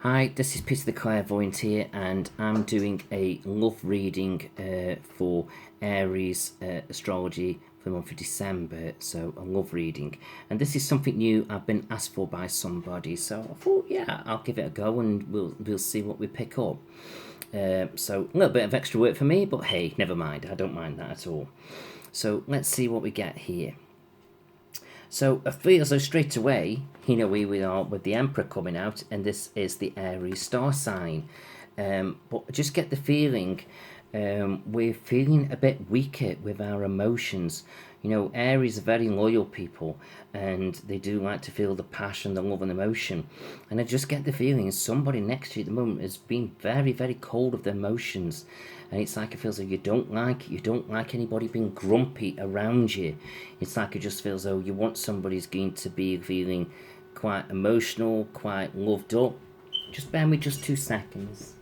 Hi, this is Peter the Clairvoyant here, and I'm doing a love reading for Aries astrology for the month of December. So, a love reading, and this is something new I've been asked for by somebody. So I thought, yeah, I'll give it a go, and we'll see what we pick up. So a little bit of extra work for me, but hey, never mind. I don't mind that at all. So let's see what we get here. So I feel as though straight away, we are with the Emperor coming out, and this is the Aries star sign. But I just get the feeling we're feeling a bit weaker with our emotions. Aries are very loyal people, and they do like to feel the passion, the love and emotion. And I just get the feeling somebody next to you at the moment has been very, very cold of their emotions. And it's like it feels like you don't like anybody being grumpy around you. It's like it just feels though you want somebody's going to be feeling quite emotional, quite loved up. Just bear with me just 2 seconds.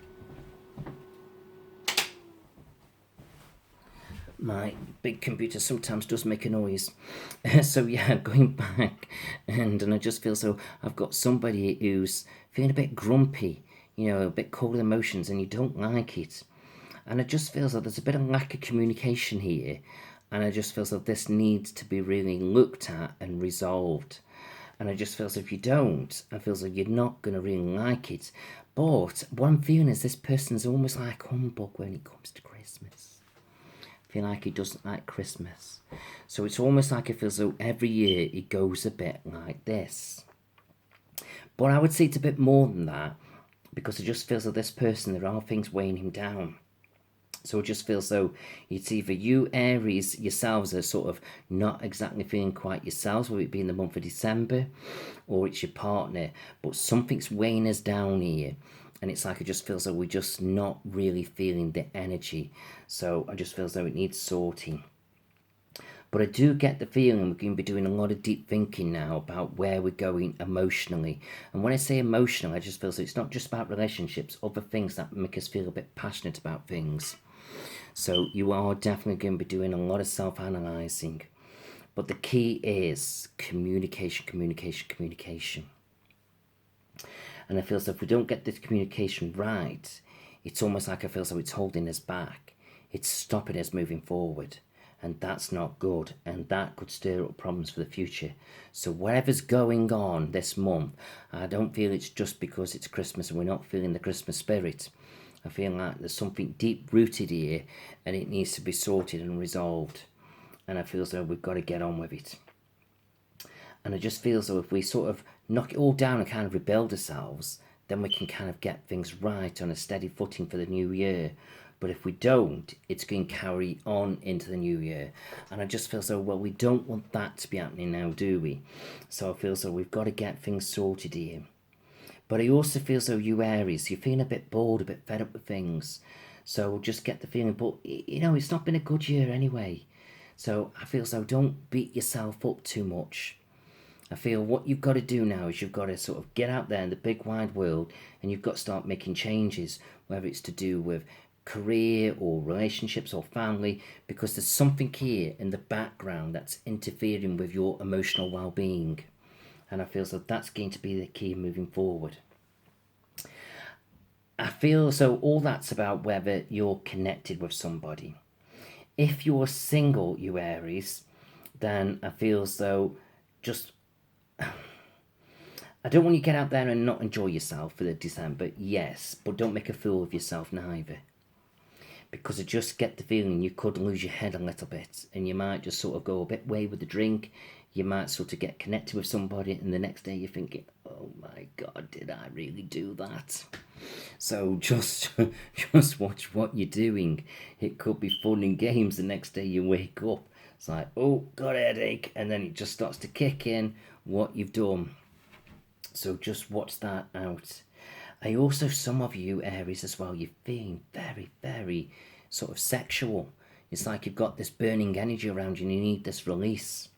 My big computer sometimes does make a noise. So yeah, going back, and I just feel so I've got somebody who's feeling a bit grumpy, a bit cold emotions, and you don't like it. And it just feels like there's a bit of lack of communication here, and I just feel like this needs to be really looked at and resolved. And I just feel as if you don't, I feel like you're not going to really like it. But what I'm feeling is this person's almost like humbug when it comes to Christmas. Feel like he doesn't like Christmas. So it's almost like it feels though every year it goes a bit like this. But I would say it's a bit more than that, because it just feels like this person, there are things weighing him down. So it just feels though it's either you Aries yourselves are sort of not exactly feeling quite yourselves, whether it be in the month of December, or it's your partner, but something's weighing us down here. And it's like it just feels like we're just not really feeling the energy. So I just feel as though it needs sorting. But I do get the feeling we're going to be doing a lot of deep thinking now about where we're going emotionally. And when I say emotional, I just feel so it's not just about relationships, other things that make us feel a bit passionate about things. So you are definitely going to be doing a lot of self-analysing. But the key is communication, communication, communication. And I feel as if we don't get this communication right, it's almost like I feel as though it's holding us back. It's stopping us moving forward. And that's not good. And that could stir up problems for the future. So whatever's going on this month, I don't feel it's just because it's Christmas and we're not feeling the Christmas spirit. I feel like there's something deep rooted here and it needs to be sorted and resolved. And I feel as though we've got to get on with it. And I just feel as though if we sort of knock it all down and kind of rebuild ourselves, then we can kind of get things right on a steady footing for the new year. But if we don't, it's going to carry on into the new year. And I just feel so, well, we don't want that to be happening now, do we? So I feel so we've got to get things sorted here. But I also feel so you Aries, you're feeling a bit bored, a bit fed up with things. So just get the feeling, but it's not been a good year anyway. So I feel so don't beat yourself up too much. I feel what you've got to do now is you've got to sort of get out there in the big wide world and you've got to start making changes, whether it's to do with career or relationships or family, because there's something here in the background that's interfering with your emotional well-being. And I feel so that's going to be the key moving forward. I feel so all that's about whether you're connected with somebody. If you're single, you Aries, then I feel as though just I don't want you to get out there and not enjoy yourself for the December, yes, but don't make a fool of yourself neither. Because I just get the feeling you could lose your head a little bit and you might just sort of go a bit way with the drink. You might sort of get connected with somebody and the next day you're thinking, oh my God, did I really do that? So just watch what you're doing. It could be fun and games. The next day you wake up, it's like, oh, got a headache, and then it just starts to kick in what you've done. So just watch that out. I also, some of you Aries as well, you're feeling very, very sort of sexual. It's like you've got this burning energy around you and you need this release.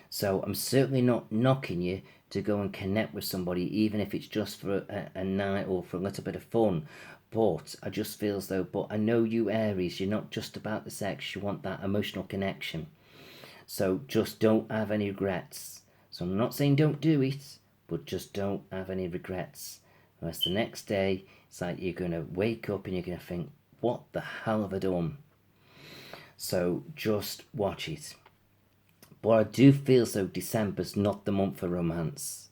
So I'm certainly not knocking you to go and connect with somebody, even if it's just for a night or for a little bit of fun. But I just feel as though, but I know you Aries, you're not just about the sex, you want that emotional connection. So just don't have any regrets. So I'm not saying don't do it, but just don't have any regrets. Whereas the next day, it's like you're going to wake up and you're going to think, what the hell have I done? So just watch it. But I do feel as though December's not the month for romance.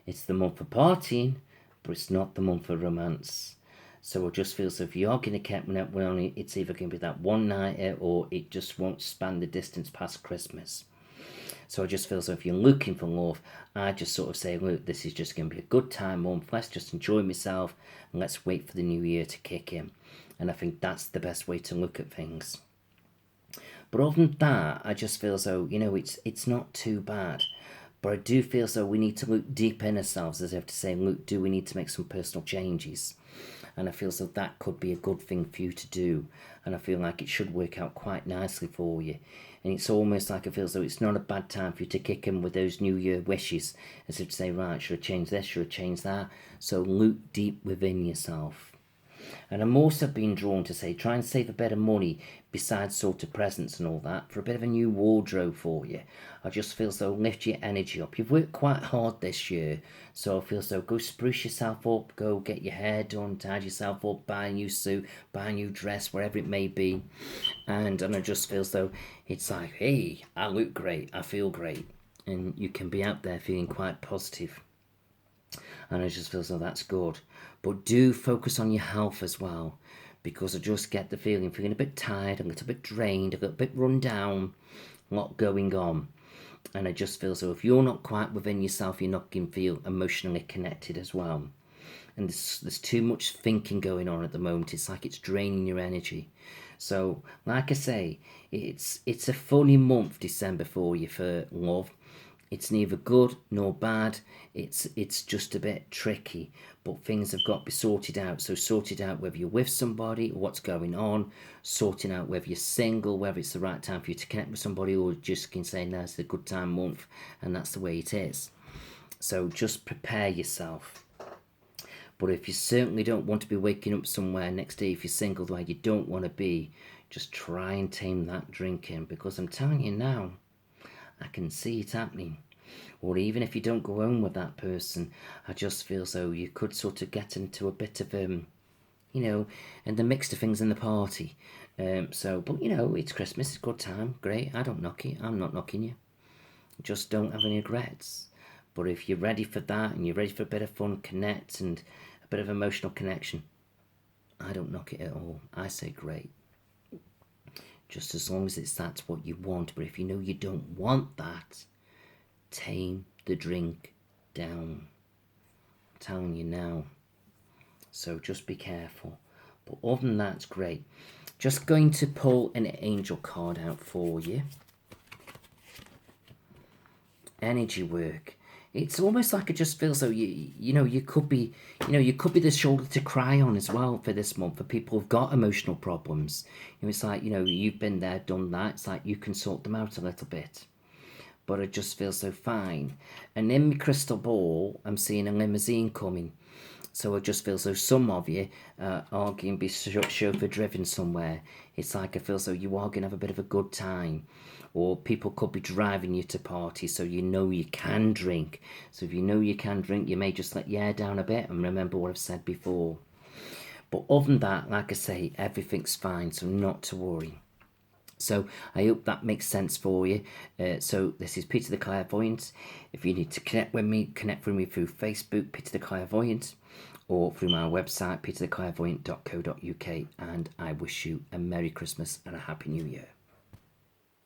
It's the month for partying, but it's not the month for romance. So I just feel so if you are going to keep up, well, it's either going to be that one nighter or it just won't span the distance past Christmas. So I just feel so if you're looking for love, I just sort of say, look, this is just going to be a good time month. Let's just enjoy myself and let's wait for the new year to kick in. And I think that's the best way to look at things. But other than that, I just feel as though, it's not too bad. But I do feel as though we need to look deep in ourselves, as if to say, look, do we need to make some personal changes? And I feel as though that could be a good thing for you to do. And I feel like it should work out quite nicely for you. And it's almost like I feel as though it's not a bad time for you to kick in with those New Year wishes, as if to say, right, should I change this, should I change that? So look deep within yourself. And I'm also being drawn to say, try and save a bit of money besides sort of presents and all that for a bit of a new wardrobe for you. I just feel as though lift your energy up. You've worked quite hard this year, so I feel as though go spruce yourself up, go get your hair done, tidy yourself up, buy a new suit, buy a new dress, wherever it may be. And I just feel as though it's like, hey, I look great, I feel great. And you can be out there feeling quite positive. And I just feel as though that's good. But do focus on your health as well, because I just get the feeling a bit tired, a little bit drained, a little bit run down, a lot going on. And I just feel so if you're not quite within yourself, you're not going to feel emotionally connected as well. And there's too much thinking going on at the moment. It's like it's draining your energy. So, like I say, it's a funny month, December, for you for love. It's neither good nor bad. It's just a bit tricky, but things have got to be sorted out. So sorted out whether you're with somebody or what's going on, sorting out whether you're single, whether it's the right time for you to connect with somebody, or just can say, no, it's a good time month, and that's the way it is. So just prepare yourself. But if you certainly don't want to be waking up somewhere next day, if you're single where you don't want to be, just try and tame that drinking, because I'm telling you now, I can see it happening. Or even if you don't go home with that person, I just feel so you could sort of get into a bit of, and the mix of things in the party. But it's Christmas, it's a good time, great, I don't knock it, I'm not knocking you. Just don't have any regrets. But if you're ready for that and you're ready for a bit of fun, connect, and a bit of emotional connection, I don't knock it at all. I say great. Just as long as that's what you want. But if you know you don't want that, tame the drink down. I'm telling you now. So just be careful. But other than that, it's great. Just going to pull an angel card out for you. Energy work. It's almost like it just feels so you could be the shoulder to cry on as well for this month for people who've got emotional problems. It's like you've been there, done that. It's like you can sort them out a little bit. But it just feels so fine. And in my crystal ball, I'm seeing a limousine coming. So it just feels so some of you are going to be chauffeur driven somewhere. It's like I feel so you are going to have a bit of a good time. Or people could be driving you to parties so you can drink. So if you know you can drink, you may just let your hair down a bit and remember what I've said before. But other than that, like I say, everything's fine, so not to worry. So I hope that makes sense for you. So this is Peter the Clairvoyant. If you need to connect with me through Facebook, Peter the Clairvoyant, or through my website, petertheclairvoyant.co.uk. And I wish you a Merry Christmas and a Happy New Year.